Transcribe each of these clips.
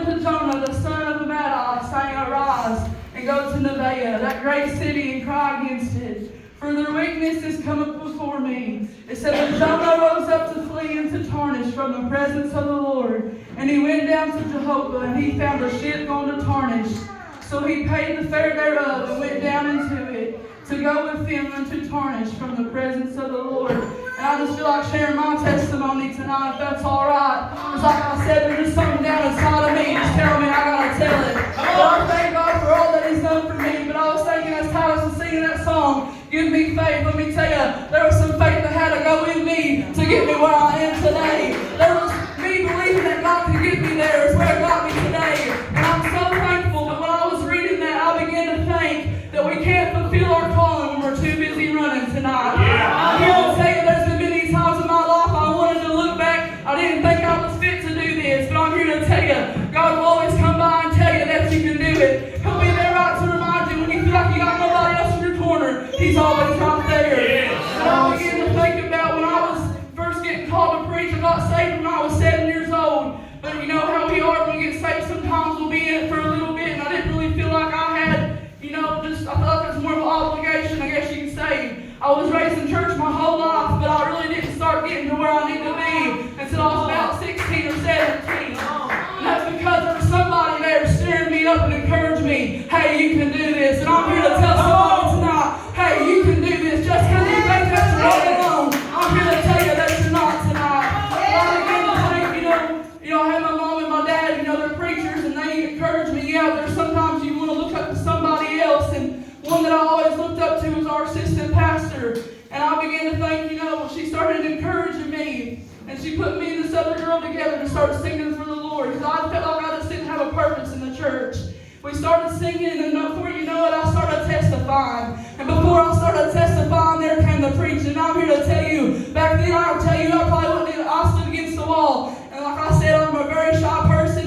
unto Jonah, the son of Amittai, saying, Arise, and go to Nineveh, that great city, and cry against it. For their weakness is come up before me. It said that Jonah rose up to flee into Tarshish from the presence of the Lord. And he went down to Joppa, and he found a ship going to Tarshish. So he paid the fare thereof, and went down into it, to go with them unto Tarshish from the presence of the Lord. And I just feel like sharing my testimony tonight, if that's all right. It's like I said, there's just something down inside of me just telling me I gotta tell it. But I thank God for all that He's done for me. But I was thinking as Titus was singing that song, Give Me Faith. Let me tell you, there was some faith that had to go in me to get me where I am today. There was me believing that God could get me there is where it got me today. And I'm so thankful. But when I was reading that, I began to think that we can't fulfill our calling when we're too busy running tonight. I'm here to tell you, there's been many times in my life I wanted to look back. I didn't think I was fit to do this, but I'm here to tell you, God will always come by and tell you that you can do it. He'll be there right to remind you when you feel like you got nobody else in your corner. He's always right there. And I began to think about when I was first getting called to preach. I got saved when I was 7 years old. But you know how we are when we get saved, sometimes we'll be in it for a little bit, and I didn't really feel like I had, I thought it was more of an obligation, I guess you can say. I was raised in church my whole life, but I really didn't start getting to where I need to be until I was about 16 or 17. And that's because there was somebody there stirring me up and encouraged me, hey, you can do this. And I'm here to tell somebody tonight, hey, you can do this. Just because you think that you're all alone, I'm here to tell you that you're not tonight. I began to think, I had my mom and my dad, they're preachers, and they encouraged me. Yeah, there's sometimes you want to look up to somebody else, and one that I always looked up to was our assistant pastor. And I began to think, she started encouraging me, and she put me and this other girl together to start singing for the Lord, because I felt like I just didn't have a purpose in the church. We started singing, and before you know it, I started testifying. And before I started testifying, there came the preaching. And I'm here to tell you, back then I probably wouldn't even, I stood against the wall. And like I said, I'm a very shy person.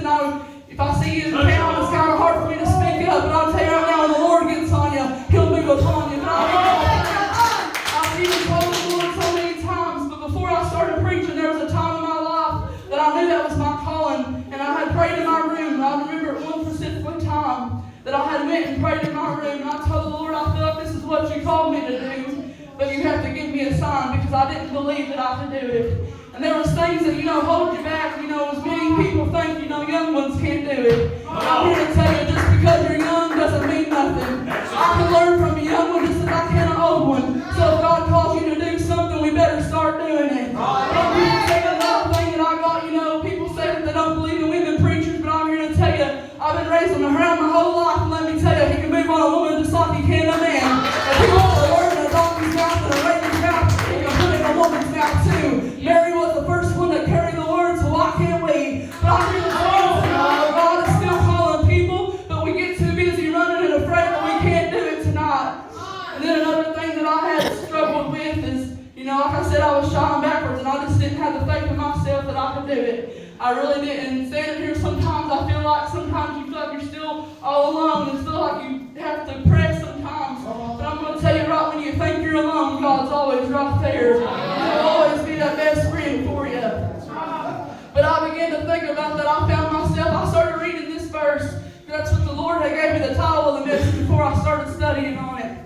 If I see you in town, it's kind of hard for me to speak up. But I'll tell you right now, when the Lord gets on you, He'll move upon you. I've even told the Lord so many times, but before I started preaching, there was a time in my life that I knew that was my calling. And I had prayed in my room. And I remember at one specific time that I had went and prayed in my room. And I told the Lord, I feel like this is what you called me to do. But you have to give me a sign, because I didn't believe that I could do it. And there was things that, hold you back. As many people think, young ones can't do it. But I'm here to tell you, just because you're young doesn't mean nothing. I can learn from a young one just as I can an old one. So if God calls you to do something, we better start doing it. I'm here to tell you another thing that I got, people say that they don't believe in women preachers, but I'm here to tell you, I've been raised around my whole life, and let me tell you, He can move on a woman just like He can a man. If He wants a word in a donkey's mouth and a raven's mouth, He can put it in a woman's mouth too. Mary was the first one to carry the word, so why can't we? But I'm here to tell you tonight, God is still calling people, but we get too busy running and afraid that we can't do it tonight. And then another thing that I had struggled with is, like I said, I was shying backwards, and I just didn't have the faith in myself that I could do it. I really didn't. Standing here, sometimes I feel like you feel like you're still all alone, and feel like you have to press sometimes. But I'm going to tell you right, when you think you're alone, God's always right there. He'll always be that best friend for you. But I began to think about that. I found myself, I started reading this verse. That's what the Lord had gave me the title of the message before I started studying on it.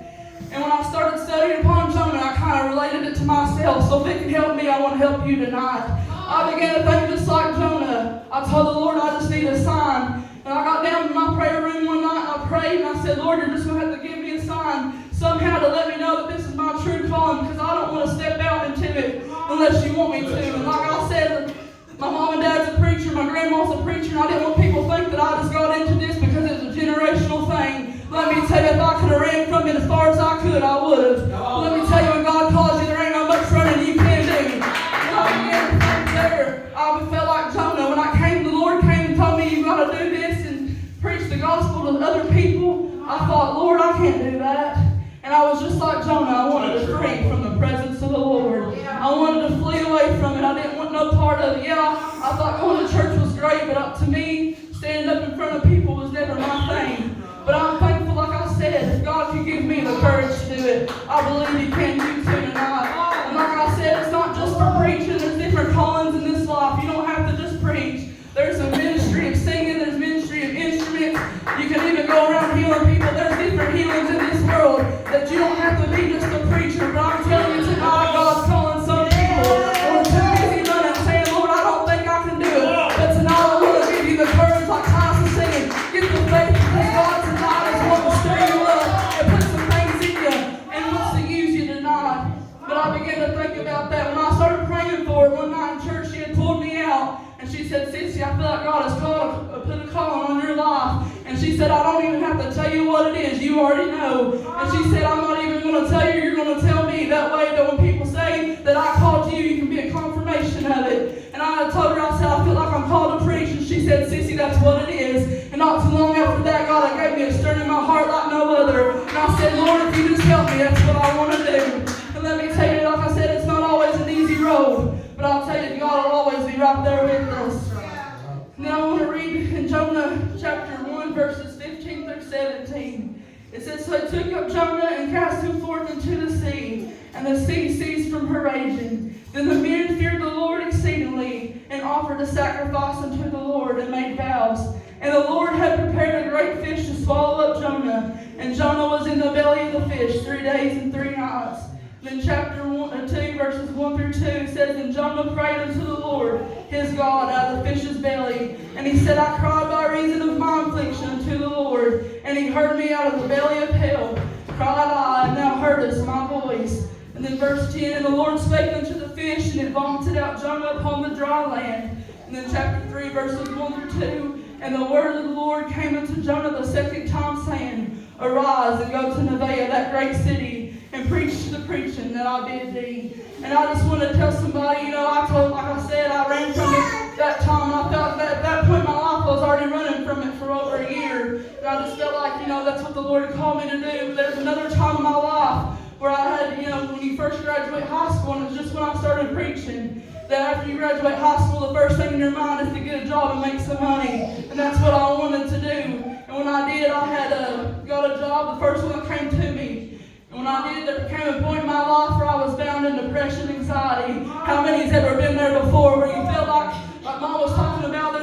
And when I started studying upon Jonah, I kind of related it to myself. So if it can help me, I want to help you tonight. I began to think just like Jonah. I told the Lord I just need a sign. And I got down in my prayer room one night, and I prayed, and I said, Lord, you're just going to have to give me a sign somehow to let me know that this is my true calling, because I don't want to step out into it unless you want me to. And like I said, my mom and dad's a preacher, my grandma's a preacher, and I didn't want people to think that I just got into this because it was a generational thing. Let me tell you, if I could have ran from it as far as I could, I would have. Let me tell you, when God calls you, there ain't no much running you can do. And I began to think there, I felt like Jonah. When the Lord came and told me, you got to do this and preach the gospel to other people, I thought, Lord, I can't do that. And I was just like Jonah. I wanted to flee from the presence of the Lord. I wanted to flee away from it. I didn't want no part of it. Yeah, I thought going to church was great, but up to me, standing up in front of people was never my thing. But I'm thankful, like I said, if God can give me the courage to do it, I believe He can do too tonight. And like I said, it's not just for preaching. There's different callings in this life. You don't have to just preach. There's a ministry of singing. There's ministry put a calling on your life. And she said, I don't even have to tell you what it is. You already know. And she said, I'm not even going to tell you. You're going to tell me. That way that when people say that I called you, you can be a confirmation of it. And I told her, I said, I feel like I'm called to preach. And she said, Sissy, that's what it is. And not too long after that, God gave me a stirring in my heart like no other. And I said, Lord, if you just help me, that's what I want to do. And let me tell you, like I said, it's not always an easy road. But I'll tell you, God will always be right there with us. Now I want to read in Jonah chapter 1, verses 15 through 17. It says, So he took up Jonah and cast him forth into the sea, and the sea ceased from her raging. Then the men feared the Lord exceedingly, and offered a sacrifice unto the Lord, and made vows. And the Lord had prepared a great fish to swallow up Jonah, and Jonah was in the belly of the fish 3 days and 3 nights. Then chapter 2, verses 1 through 2 says, And Jonah prayed unto the Lord, his God, out of the fish's belly. And he said, I cried by reason of my affliction unto the Lord, and he heard me out of the belly of hell. Cried I, and thou heardest my voice. And then verse 10, And the Lord spake unto the fish, and it vomited out Jonah upon the dry land. And then chapter 3, verses 1 through 2, And the word of the Lord came unto Jonah the second time, saying, Arise, and go to Nineveh, that great city, and preach the preaching that I bid thee. And I just want to tell somebody, like I said, I ran from it that time, and I felt that at that point in my life I was already running from it for over a year. And I just felt like, that's what the Lord had called me to do. But there's another time in my life where I had, when you first graduate high school, and it's just when I started preaching, that after you graduate high school, the first thing in your mind is to get a job and make some money. And that's what I wanted to do. And when I did, I had got a job, the first one that came to me. And when I did, there came a point in my life where I was bound in depression, anxiety. How many's ever been there before where you feel like Mom was talking about,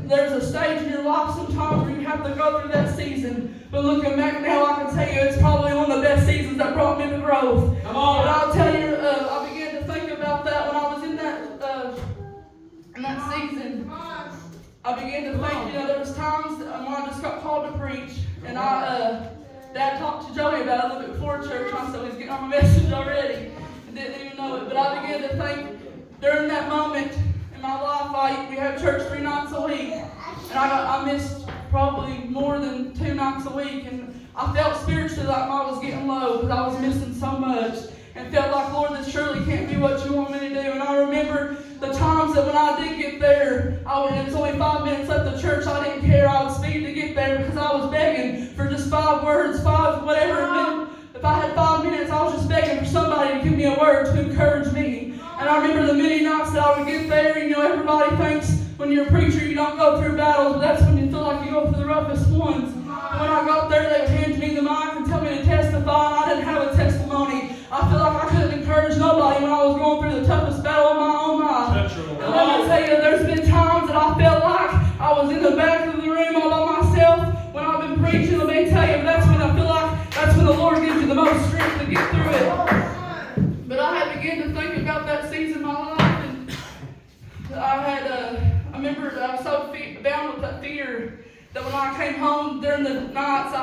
there's a stage in your life sometimes where you have to go through that season. But looking back now, I can tell you it's probably one of the best seasons that brought me to growth. Come on. And I'll tell you, I began to think about that when I was in that season. I began to think, there was times when I just got called to preach, and Dad talked to Joey about it a little bit before church, and so he's getting on my message already, and didn't even know it. But I began to think during that moment in my life, we have church 3 nights a week, and I missed probably more than 2 nights a week, and I felt spiritually like I was getting low because I was missing so much, and felt like, Lord, this surely can't be what you want me to do. And I remember the times that when I did get there, it was only 5 minutes left of church, I didn't care. I would speed to get there because I was begging for just 5 words, 5 whatever. If I had 5 minutes, I was just begging for somebody to give me a word to encourage me. And I remember the many nights that I would get there, everybody thinks when you're a preacher you don't go through battles, but that's when you feel like you go through the roughest ones. And when I got there, they would hand me the mic and tell me to testify, and I didn't have a testimony. I feel like I couldn't encourage nobody when I was going through the toughest battle of my own life. And let me tell you, there's been times that I felt like I was in the back of the room all by myself when I've been preaching. Let me tell you, that's when I feel like that's when the Lord gives you the most strength to get through it. But I had begun to think about that season in my life, and I remember that I was so bound with that fear that when I came home during the nights,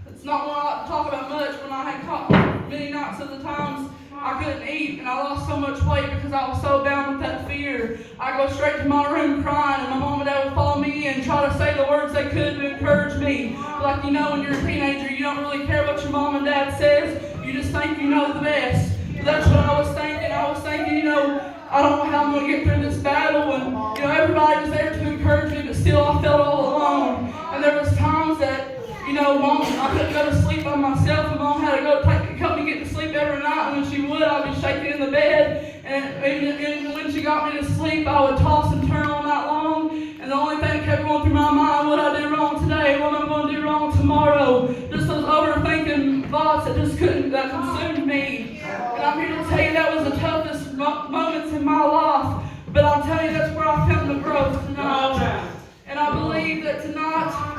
it's not one I like to talk about much, when I had caught many nights of the times I couldn't eat, and I lost so much weight because I was so bound with that fear. I go straight to my room crying, and my mom and dad would follow me in and try to say the words they could to encourage me. Like, when you're a teenager, you don't really care what your mom and dad says. You just think you know the best. So that's what I was thinking. I was thinking, I don't know how I'm going to get through this battle, and everybody was there to encourage me, but still I felt all alone. And there was times that Mom, I couldn't go to sleep by myself, and Mom had to go help me get to sleep every night. And when she would, I'd be shaking in the bed. And even when she got me to sleep, I would toss and turn all night long. And the only thing that kept going through my mind, what I did wrong today, what am I going to do wrong tomorrow? Just those overthinking thoughts that consumed me. And I'm here to tell you that was the toughest moments in my life. But I'm telling you, that's where I found the growth tonight. And I believe that tonight,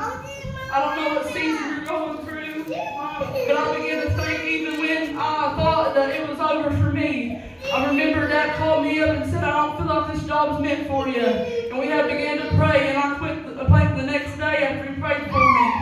I don't know what season you're going through, but I began to think, even when I thought that it was over for me, I remember Dad called me up and said, I don't feel like this job is meant for you. And we had began to pray, and I quit the next day after he prayed for me.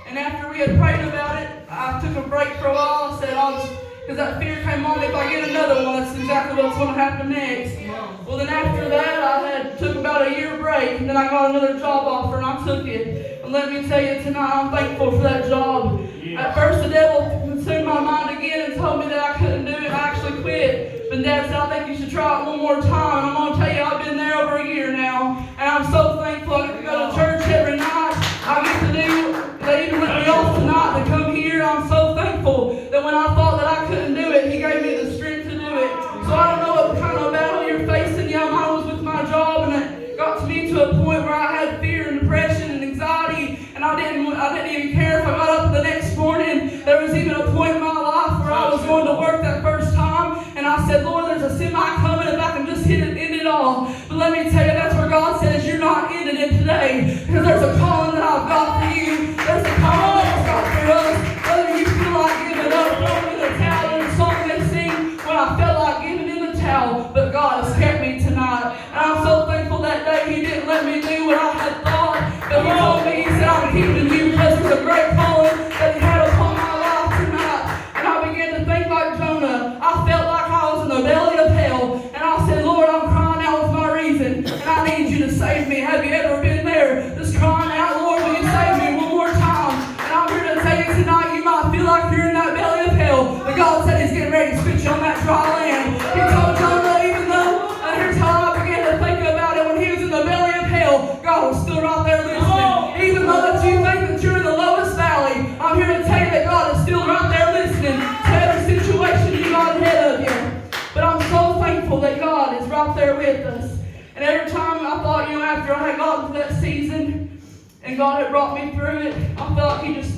And after we had prayed about it, I took a break for a while. I said, because that fear came on me, if I get another one, that's exactly what's going to happen next. Well, then after that, I had took about a year break, and then I got another job offer, and I took it. And let me tell you tonight, I'm thankful for that job. At first, the devil consumed my mind again and told me that I couldn't do it. I actually quit. But Dad said, I think you should try it one more time. And I'm going to tell you, I've been there over a year now. And I'm so thankful. I get to go to church every night. I get to do, they even let me off tonight to come here. I'm so thankful that when I thought that I couldn't do it, He gave me the strength to do it. So I don't know what kind of battle you're facing. Yeah, mine was with my job, and it got to me to a point where I had fear and depression and anxiety, and I didn't even care if I got up the next morning. There was even a point in my life where I was going to work that first time, and I said, Lord, there's a semi coming if I can just end it all. But let me tell you, that's where God says you're not ending it today, because there's a calling that I've got for you. There's a calling that I've got for us. Whether you feel like giving up, throwing in the towel, and the song they sing, when I felt like giving in the towel, but God has kept me tonight. And I'm so thankful that day He didn't let me do what I had thought, but He told me, He said, I'm keeping you because there's a great calling that He had upon my life tonight. And I began to think like Jonah. I felt like I was in the belly of hell, and I said, Lord, I'm crying out with my reason, and I need you to save me. Have you ever been there, just crying out, Lord, will you save me one more time? And I'm here to tell you tonight, you might feel like you're in that belly of hell, but God said He's getting ready to spit you on that dry land. He told Jonah, even though, here's how I began to think about it, when he was in the belly of hell, God was still right there listening. Even though that you think that you're in the lowest valley, I'm here to tell you that God is still right there listening to every situation you got ahead of you. But I'm so thankful that God is right there with us. And every time I thought, after I had gotten to that season and God had brought me through it, I felt like He just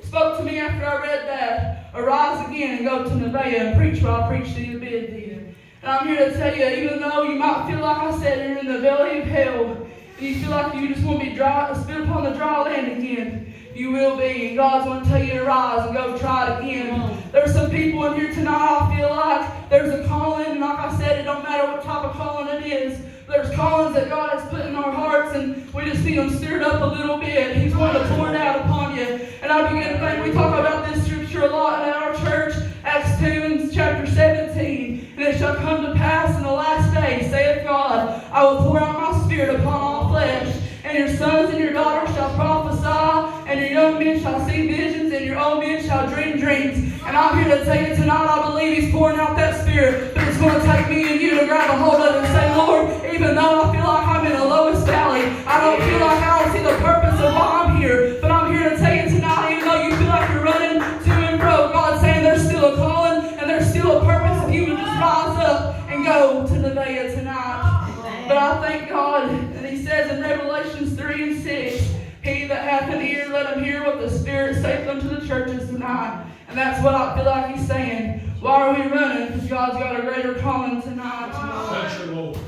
spoke to me after I read that, arise again and go to Nevaeh and preach what I preached to you bid then. And I'm here to tell you, even though you might feel like I said you're in the belly of hell, and you feel like you just want to be spit upon the dry land again, you will be. And God's going to tell you to rise and go try it again. There's some people in here tonight, I feel like there's a calling, and like I said, it don't matter what type of calling it is. There's callings that God has put in our hearts, and we just need them stirred up a little bit. He's going to pour it out upon you. And I begin to think, we talk about this scripture a lot in our church, Acts 2 and chapter 17. And it shall come to pass in the last day, saith God, I will pour out my spirit upon all flesh. And your sons and your daughters shall prophesy, and your young men shall see visions, and your old men shall dream dreams. And I'm here to tell you tonight, I believe He's pouring out that spirit, but it's going to take me and you to grab a hold of it and say, Lord, even though I feel like I'm in the lowest valley, I don't feel like I don't see the purpose of why I'm here, but I'm here to tell you tonight, even though you feel like you're running to and fro, God's saying there's still a calling, and there's still a purpose if you would just rise up and go to Nevaeh tonight. But I thank God, and He says in Revelations 3 and 6, He that hath an ear, let him hear what the Spirit saith unto the churches tonight. And that's what I feel like He's saying. Why are we running? Because God's got a greater calling tonight.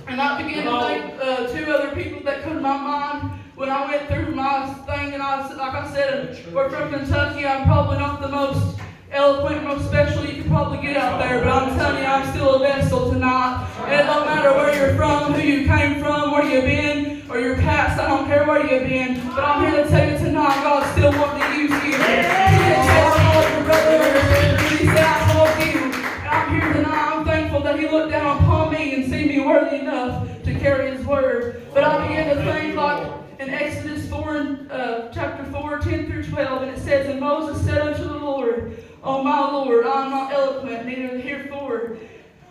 And I began to think two other people that come to my mind when I went through my thing. And like I said, we're from Kentucky. I'm probably not the most eloquent, most special you could probably get out there, but I'm telling you, I'm still a vessel tonight. And it don't matter where you're from, who you came from, where you've been, or your past. I don't care where you've been, but I'm here to tell you tonight, God still wants to use you. He didn't say I called your brother or your sister. He said I called you. And I'm here tonight. I'm thankful that He looked down upon me and seen me worthy enough to carry His word. But I began to think like in Exodus 4, chapter 4, 10 through 12, and it says, And Moses said unto the Lord, O my Lord, I am not eloquent, neither heretofore,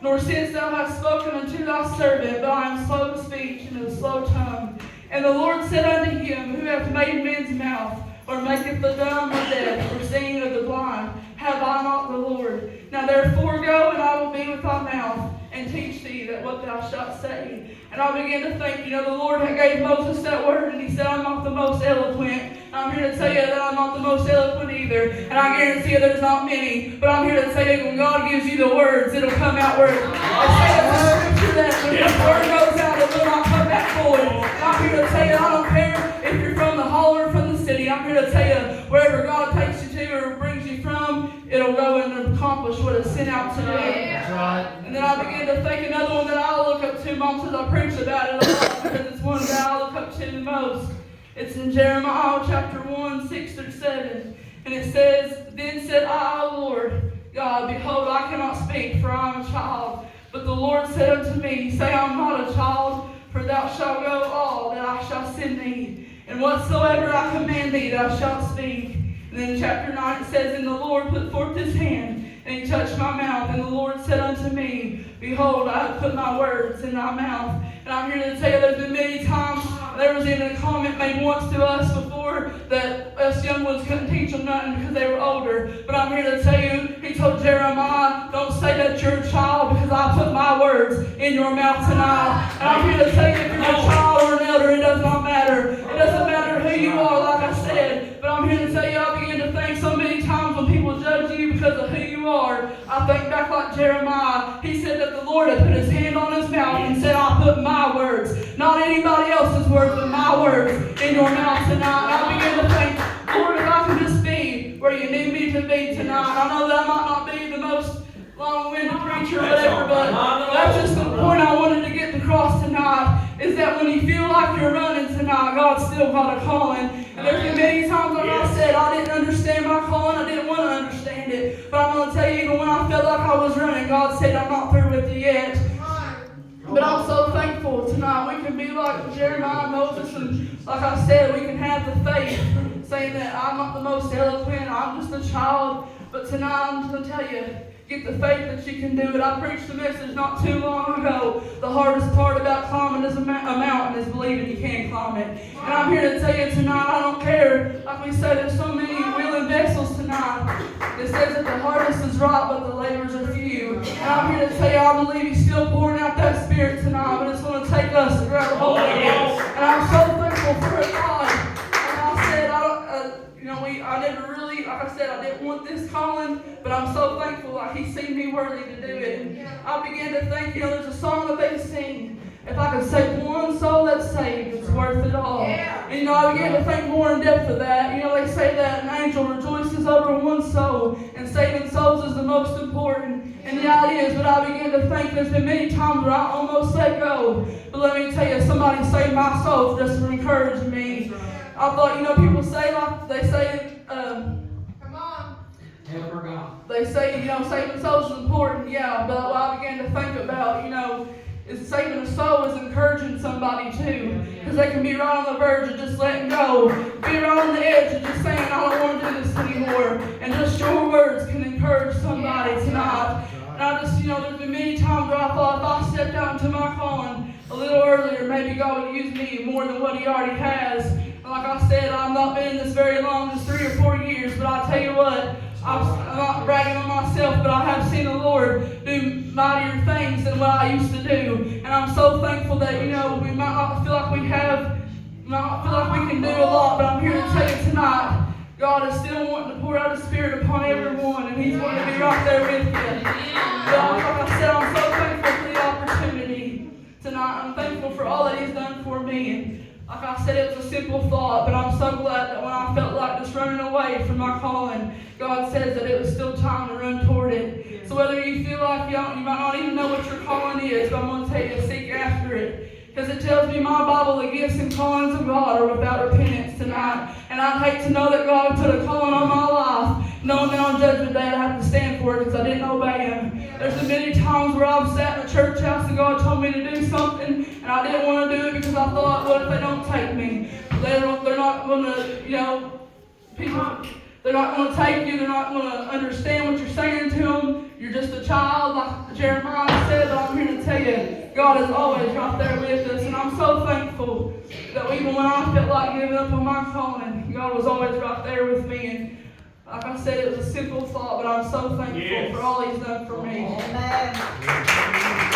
nor since thou hast spoken unto thy servant, but I am slow of speech and of slow tongue. And the Lord said unto him, Who hath made men's mouth, or maketh the dumb or deaf, or seeing of the blind? Have I not the Lord? Now therefore go, and I will be with thy mouth, and teach thee that what thou shalt say. And I began to think, the Lord had gave Moses that word, and He said, I'm not the most eloquent. I'm here to tell you that I'm not the most eloquent either. And I guarantee you there's not many. But I'm here to tell you when God gives you the words, it'll come out word. I say in the scripture that when His word goes out, it will not come back void. And I'm here to tell you, I don't care if you're from the holler or from the city. I'm here to tell you, wherever God takes you to or brings you from, it'll go and accomplish what it's sent out to do. And then I began to think another one that I look up to. Mom says I preach about it a lot because it's one that I look up to the most. It's in Jeremiah chapter 1, 6 through 7. And it says, Then said I, O Lord God, behold, I cannot speak, for I am a child. But the Lord said unto me, Say, I'm not a child, For thou shalt go all that I shall send thee, and whatsoever I command thee thou shalt speak. And then in chapter 9 it says, And the Lord put forth his hand, and he touched my mouth. And the Lord said unto me, Behold, I have put my words in thy mouth. And I'm here to tell you there's been many times, there was even a comment made once to us before that us young ones couldn't teach them nothing because they were older. But I'm here to tell you, he told Jeremiah, don't say that you're a child because I put my words in your mouth tonight. And I'm here to tell you, if you're a child or an elder, it does not matter. It doesn't matter who you are, like I said. But I'm here to tell you, I begin to think so many times when people judge you because of who you are. I think back like Jeremiah. He said that the Lord had put his hand on his mouth and said, I put my words, not anybody else's words, but my words in your mouth tonight. And I begin to think, Lord, if I can just be where you need me to be tonight. I know that I might not be the most long-winded preacher or whatever, but that's just the point I wanted to get across tonight, is that when you feel like you're running tonight, God's still got a calling. And there's been many times, like I said, I didn't understand my calling. I didn't want to understand it. But I'm going to tell you, even when I felt like I was running, God said, I'm not through with you yet. But I'm so thankful tonight. We can be like Jeremiah, Moses, and like I said, we can have the faith, saying that I'm not the most eloquent, I'm just a child. But tonight I'm just going to tell you, get the faith that you can do it. I preached a message not too long ago. The hardest part about climbing a mountain is believing you can climb it. And I'm here to tell you tonight, I don't care. Like we say, there's so many willing vessels tonight. It says that the harvest is ripe, but the labors are few. And I'm here to tell you, I believe he's still pouring out that spirit tonight, but it's going to take us to grab a hold of it. And I'm so thankful for it, God. And I said, I never really, like I said, I didn't want this calling, but I'm so thankful like he seen me worthy to do it. And I began to think, there's a song that they sing, if I can save one soul that's saved, it's worth it all. And I began to think more in depth of that. They say that an angel rejoices over one soul, and saving souls is the most important. And yeah, it is, but I began to think there's been many times where I almost let go. But let me tell you, somebody saved my soul just to encourage me. I thought, people say, like, they say, come on. They say, saving souls is important, yeah, but what I began to think about, is saving a soul is encouraging somebody too. Because they can be right on the verge of just letting go, be right on the edge of just saying, I don't want to do this anymore. And just your words can encourage somebody tonight. And I just, there's been many times where I thought if I stepped out into my calling a little earlier, maybe God would use me more than what he already has. And like I said, I've not been in this very long, just 3 or 4 years, but I tell you what, I'm not bragging on myself, but I have seen the Lord do mightier things than what I used to do. And I'm so thankful that, we might not feel like we can do a lot, but I'm here to tell you tonight, God is still wanting to pour out His Spirit upon everyone, and He's wanting to be right there with you. But like I said, I'm so thankful for the opportunity tonight. I'm thankful for all that He's done for me. And like I said, it was a simple thought, but I'm so glad that when I felt like just running away from my calling, God says that it was still time to run toward it. So whether you feel like you might not even know what your calling is, but I'm going to tell you to seek after it. Because it tells me my Bible, the gifts and callings of God are without repentance tonight. And I'd hate to know that God put a calling on my life, knowing that on Judgment Day I have to stand for it because I didn't obey Him. There's been many times where I've sat in a church house and God told me to do something, and I didn't want to do it because I thought, what if they don't take me? They're not going to, they're not going to take you. They're not going to understand what you're saying to them. You're just a child, like Jeremiah said, but I'm here to tell you, God is always right there with us. And I'm so thankful that even when I felt like giving up on my calling, God was always right there with me. And like I said, it was a simple thought, but I'm so thankful for all He's done for me. Amen.